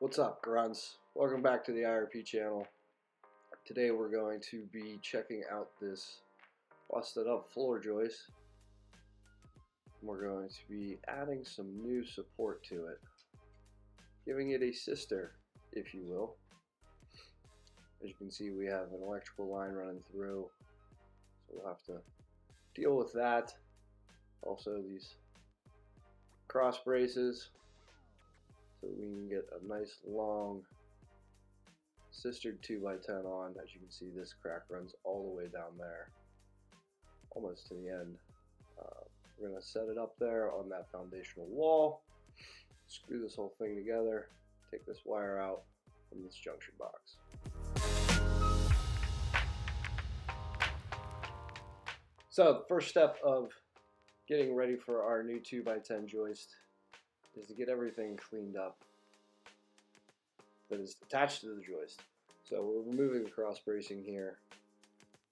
What's up, grunts? Welcome back to the IRP channel. Today we're going to be checking out this busted up floor joist. We're going to be adding some new support to it, giving it a sister, if you will. As you can see, we have an electrical line running through, so we'll have to deal with that. Also, these cross braces, so we can get a nice long sistered 2x10 on. As you can see, this crack runs all the way down there, almost to the end. We're going to set it up there on that foundational wall, screw this whole thing together, take this wire out from this junction box. So the first step of getting ready for our new 2x10 joist is to get everything cleaned up that is attached to the joist. So we're removing the cross bracing here,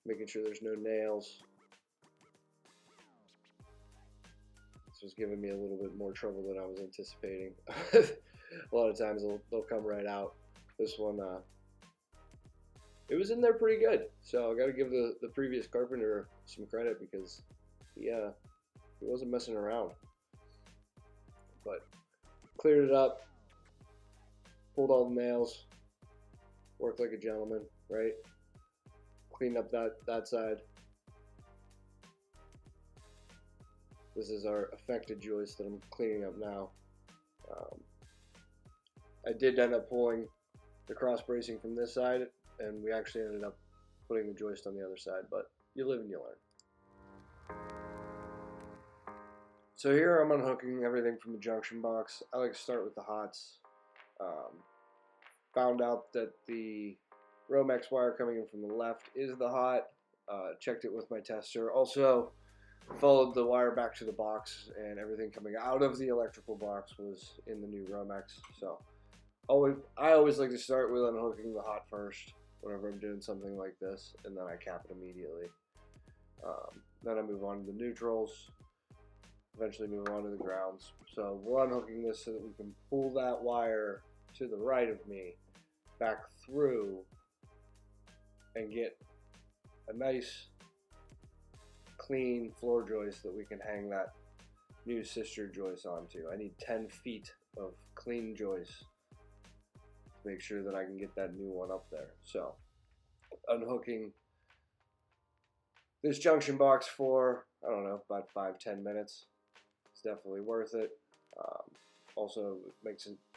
making sure there's no nails. This was giving me a little bit more trouble than I was anticipating. A lot of times they'll come right out. This one, it was in there pretty good. So I got to give the previous carpenter some credit because he wasn't messing around. But cleared it up, pulled all the nails, worked like a gentleman, right? Cleaned up that side. This is our affected joist that I'm cleaning up now. I did end up pulling the cross bracing from this side, and we actually ended up putting the joist on the other side, but you live and you learn. So here I'm unhooking everything from the junction box. I like to start with the hots. Found out that the Romex wire coming in from the left is the hot. Checked it with my tester. Also followed the wire back to the box, and everything coming out of the electrical box was in the new Romex. So I always like to start with unhooking the hot first whenever I'm doing something like this, and then I cap it immediately. Then I move on to the neutrals. Eventually move on to the grounds. So we're unhooking this so that we can pull that wire to the right of me back through and get a nice clean floor joist that we can hang that new sister joist onto. I need 10 feet of clean joist to make sure that I can get that new one up there. So unhooking this junction box for, I don't know, about 5-10 minutes. It's definitely worth it. Also, it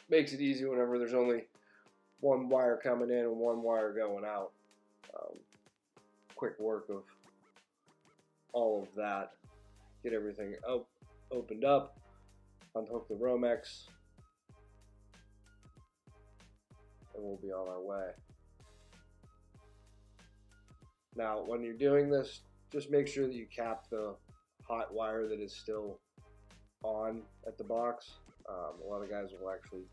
makes it easy whenever there's only one wire coming in and one wire going out. Quick work of all of that. Get everything opened up. Unhook the Romex, and we'll be on our way. Now, when you're doing this, just make sure that you cap the hot wire that is still on at the box. A lot of guys will actually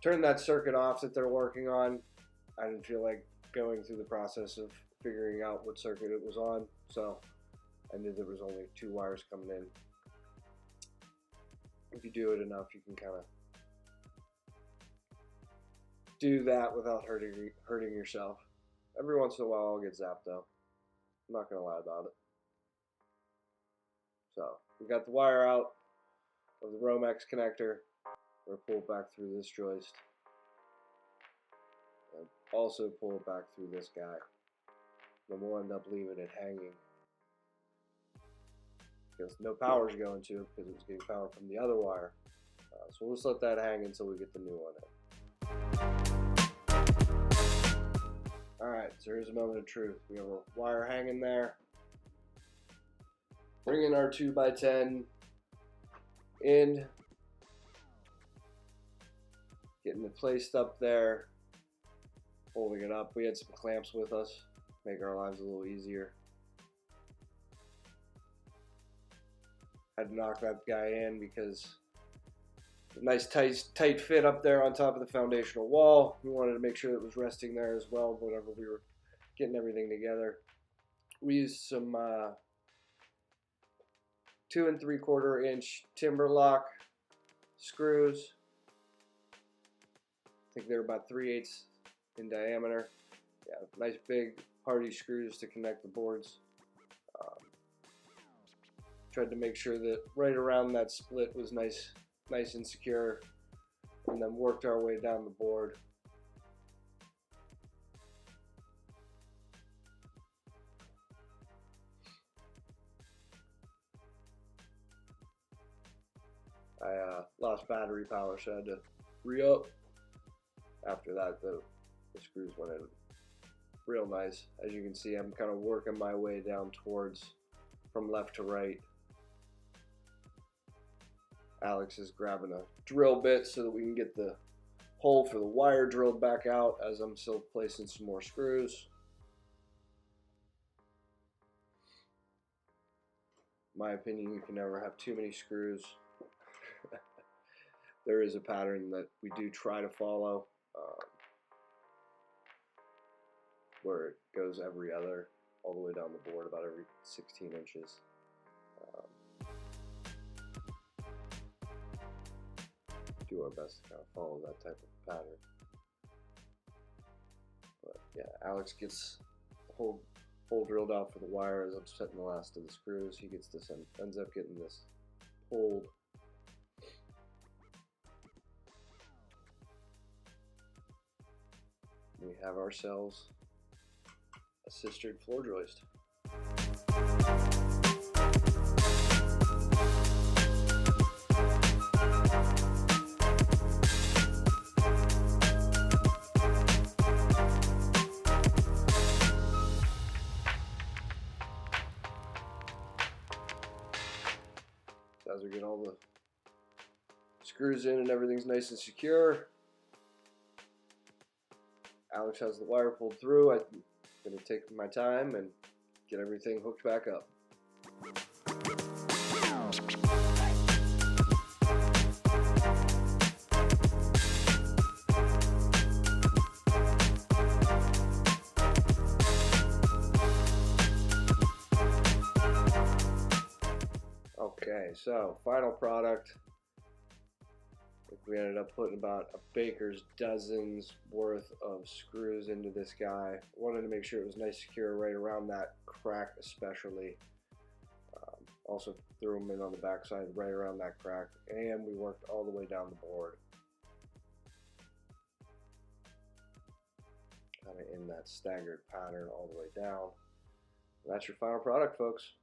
turn that circuit off that they're working on. I didn't feel like going through the process of figuring out what circuit it was on, so I knew there was only 2 wires coming in. If you do it enough, you can kind of do that without hurting yourself. Every once in a while I'll get zapped though. I'm not gonna lie about it. So we got the wire out of the Romex connector. We're pulled back through this joist. And also pull it back through this guy. Then we'll end up leaving it hanging, because no power is going to it because it was getting power from the other wire. So we'll just let that hang until we get the new one in. Alright, so here's a moment of truth. We have a wire hanging there. Bringing our 2x10 in, getting it placed up there, holding it up. We had some clamps with us, make our lives a little easier. Had to knock that guy in because a nice tight fit up there on top of the foundational wall. We wanted to make sure it was resting there as well whenever we were getting everything together. We used some 2 3/4 inch timber lock screws think they're about 3/8 in diameter. Yeah, nice big hardy screws to connect the boards. Tried to make sure that right around that split was nice and secure, and then worked our way down the board. I lost battery power, so I had to re-up. After that, the screws went in real nice. As you can see, I'm kind of working my way down towards from left to right. Alex is grabbing a drill bit so that we can get the hole for the wire drilled back out as I'm still placing some more screws. In my opinion, you can never have too many screws. There is a pattern that we do try to follow, where it goes every other, all the way down the board, about every 16 inches. Do our best to kind of follow that type of pattern. But yeah, Alex gets the hole drilled out for the wire as I'm setting the last of the screws. He gets this and ends up getting this pulled. We have ourselves a sistered floor joist. As we get all the screws in and everything's nice and secure, Alex has the wire pulled through. I'm going to take my time and get everything hooked back up. Okay, so final product. I think we ended up putting about a baker's dozens worth of screws into this guy. Wanted to make sure it was nice secure right around that crack especially. Also threw them in on the backside right around that crack, and we worked all the way down the board. Kind of in that staggered pattern all the way down. And that's your final product, folks.